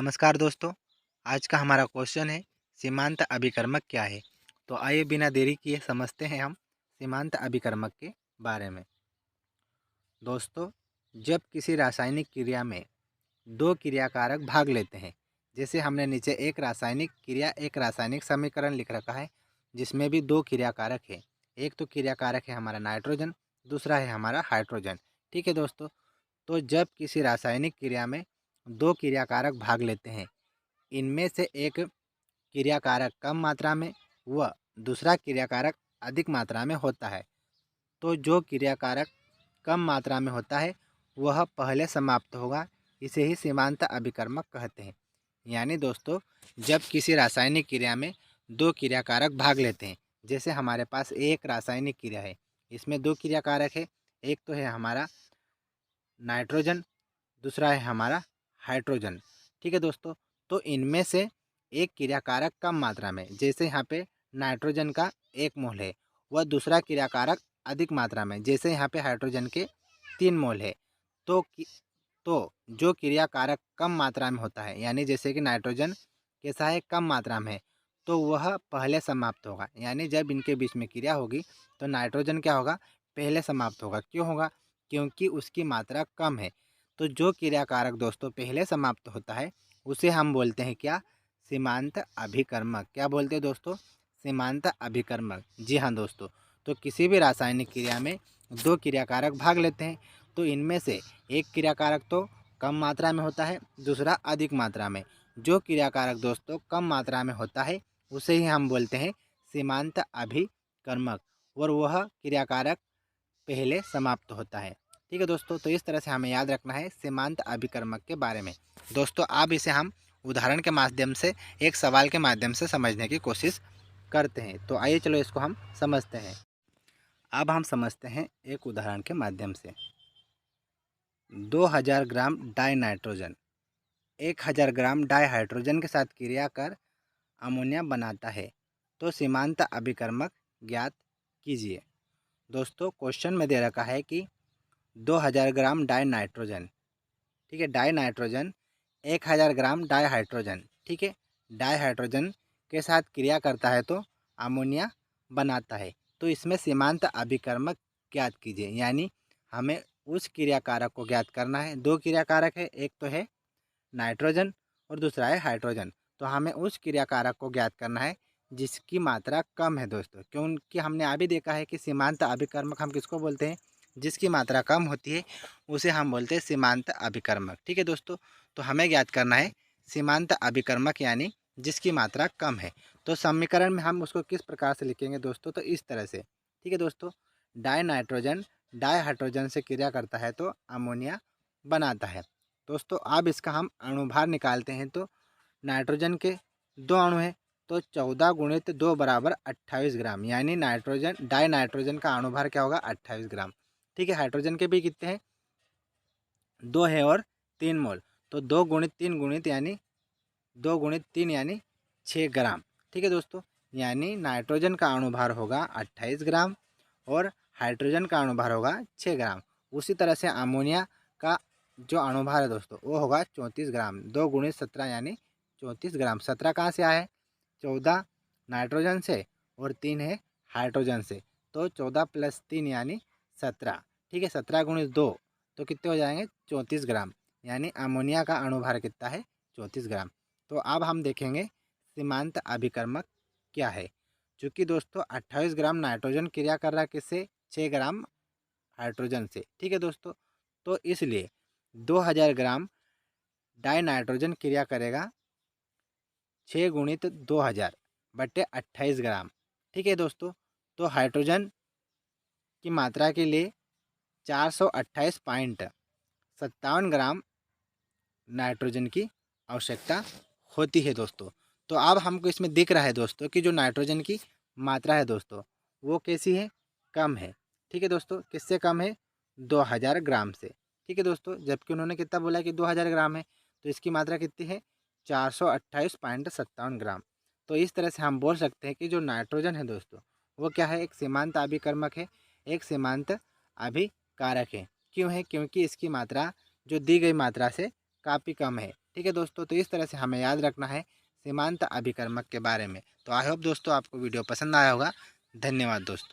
नमस्कार दोस्तों। आज का हमारा क्वेश्चन है सीमांत अभिकर्मक क्या है। तो आइए बिना देरी किए समझते हैं हम सीमांत अभिकर्मक के बारे में। दोस्तों, जब किसी रासायनिक क्रिया में दो क्रियाकारक भाग लेते हैं, जैसे हमने नीचे एक रासायनिक क्रिया एक रासायनिक समीकरण लिख रखा है जिसमें भी दो क्रियाकारक है। एक तो क्रियाकारक है हमारा नाइट्रोजन, दूसरा है हमारा हाइड्रोजन। ठीक है दोस्तों। तो जब किसी रासायनिक क्रिया में दो क्रियाकारक भाग लेते हैं, इनमें से एक क्रियाकारक कम मात्रा में व दूसरा क्रियाकारक अधिक मात्रा में होता है, तो जो क्रियाकारक कम मात्रा में होता है वह पहले समाप्त होगा। इसे ही सीमांत अभिकर्मक कहते हैं। यानी दोस्तों, जब किसी रासायनिक क्रिया में दो क्रियाकारक भाग लेते हैं, जैसे हमारे पास एक रासायनिक क्रिया है, इसमें दो क्रियाकारक है। एक तो है हमारा नाइट्रोजन, दूसरा है हमारा हाइड्रोजन। ठीक है दोस्तों। तो इनमें से एक क्रियाकारक कम मात्रा में, जैसे यहाँ पे नाइट्रोजन का 1 मोल है, वह दूसरा क्रियाकारक अधिक मात्रा में, जैसे यहाँ पे हाइड्रोजन के 3 मोल है। तो तो जो क्रियाकारक कम मात्रा में होता है, यानी जैसे कि नाइट्रोजन कैसा है, कम मात्रा में है, तो वह पहले समाप्त होगा। यानी जब इनके बीच में क्रिया होगी तो नाइट्रोजन क्या होगा, पहले समाप्त होगा। क्यों होगा? क्योंकि उसकी मात्रा कम है। तो जो क्रियाकारक दोस्तों पहले समाप्त होता है उसे हम बोलते हैं क्या? सीमांत अभिकर्मक। क्या बोलते हैं दोस्तों? सीमांत अभिकर्मक। जी हाँ दोस्तों। तो किसी भी रासायनिक क्रिया में दो क्रियाकारक भाग लेते हैं, तो इनमें से एक क्रियाकारक तो कम मात्रा में होता है, दूसरा अधिक मात्रा में। जो क्रियाकारक दोस्तों कम मात्रा में होता है उसे ही हम बोलते हैं सीमांत अभिकर्मक, और वह क्रियाकारक पहले समाप्त होता है। ठीक है दोस्तों। तो इस तरह से हमें याद रखना है सीमांत अभिकर्मक के बारे में। दोस्तों, अब इसे हम उदाहरण के माध्यम से, एक सवाल के माध्यम से समझने की कोशिश करते हैं। तो आइए चलो इसको हम समझते हैं। अब हम समझते हैं एक उदाहरण के माध्यम से। 2000 ग्राम डाई नाइट्रोजन 1000 ग्राम डाई हाइड्रोजन के साथ क्रिया कर अमोनिया बनाता है, तो सीमांत अभिकर्मक ज्ञात कीजिए। दोस्तों, क्वेश्चन में दे रखा है कि 2000 ग्राम डाई नाइट्रोजन, ठीक है, डाई नाइट्रोजन 1000 ग्राम डाई हाइड्रोजन, ठीक है, डाई हाइड्रोजन के साथ क्रिया करता है तो अमोनिया बनाता है। तो इसमें सीमांत अभिकर्मक ज्ञात कीजिए। यानी हमें उस क्रियाकारक को ज्ञात करना है। दो क्रियाकारक है, एक तो है नाइट्रोजन और दूसरा है हाइड्रोजन। तो हमें उस क्रियाकारक को ज्ञात करना है जिसकी मात्रा कम है दोस्तों, क्योंकि हमने अभी देखा है कि सीमांत अभिकर्मक हम किसको बोलते हैं? जिसकी मात्रा कम होती है उसे हम बोलते हैं सीमांत अभिकर्मक। ठीक है दोस्तों। तो हमें ज्ञात करना है सीमांत अभिकर्मक यानी जिसकी मात्रा कम है। तो समीकरण में हम उसको किस प्रकार से लिखेंगे दोस्तों? तो इस तरह से। ठीक है दोस्तों। डाई नाइट्रोजन डाई हाइड्रोजन से क्रिया करता है तो अमोनिया बनाता है। दोस्तों, अब इसका हम अणुभार निकालते हैं। तो नाइट्रोजन के 2 अणु हैं, तो 14 गुणित 2 बराबर 28 ग्राम। यानी नाइट्रोजन डाई नाइट्रोजन का अणुभार क्या होगा? 28 ग्राम। ठीक है। हाइड्रोजन के भी कितने हैं? 2 है और 3 मोल। तो 2 गुणित 3 गुणित यानी 2 गुणित 3 यानी 6 ग्राम। ठीक है दोस्तों। यानी नाइट्रोजन का अणुभार होगा 28 ग्राम और हाइड्रोजन का अणुभार होगा 6 ग्राम। उसी तरह से अमोनिया का जो अणुभार है दोस्तों वो होगा 34 ग्राम। 2 गुणित 17 यानी 34 ग्राम। 17 कहाँ से आया है? 14 नाइट्रोजन से और 3 है हाइड्रोजन से। तो 14 + 3 यानी 17। ठीक है। 17 गुणित 2 तो कितने हो जाएंगे? 34 ग्राम। यानी अमोनिया का अणुभार कितना है? 34 ग्राम। तो अब हम देखेंगे सीमांत अभिकर्मक क्या है। चूँकि दोस्तों 28 ग्राम नाइट्रोजन क्रिया कर रहा है किससे? 6 ग्राम हाइड्रोजन से। ठीक है दोस्तों। तो इसलिए 2000 ग्राम डाई नाइट्रोजन क्रिया करेगा 6 गुणित 2000 बटे 28 ग्राम। ठीक है दोस्तों। तो हाइड्रोजन की मात्रा के लिए 428.57 ग्राम नाइट्रोजन की आवश्यकता होती है दोस्तों। तो अब हमको इसमें दिख रहा है दोस्तों कि जो नाइट्रोजन की मात्रा है दोस्तों वो कैसी है? कम है। ठीक है दोस्तों। किससे कम है? 2000 ग्राम से। ठीक है दोस्तों। जबकि उन्होंने कितना बोला कि 2000 ग्राम है, तो इसकी मात्रा कितनी है? 428.57 ग्राम। तो इस तरह से हम बोल सकते हैं कि जो नाइट्रोजन है दोस्तों वो क्या है? एक सीमांत अभिकर्मक है, एक सीमांत अभिकारक है। क्यों है? क्योंकि इसकी मात्रा जो दी गई मात्रा से काफ़ी कम है। ठीक है दोस्तों, तो इस तरह से हमें याद रखना है सीमांत अभिकर्मक के बारे में। तो आई होप दोस्तों आपको वीडियो पसंद आया होगा। धन्यवाद दोस्तों।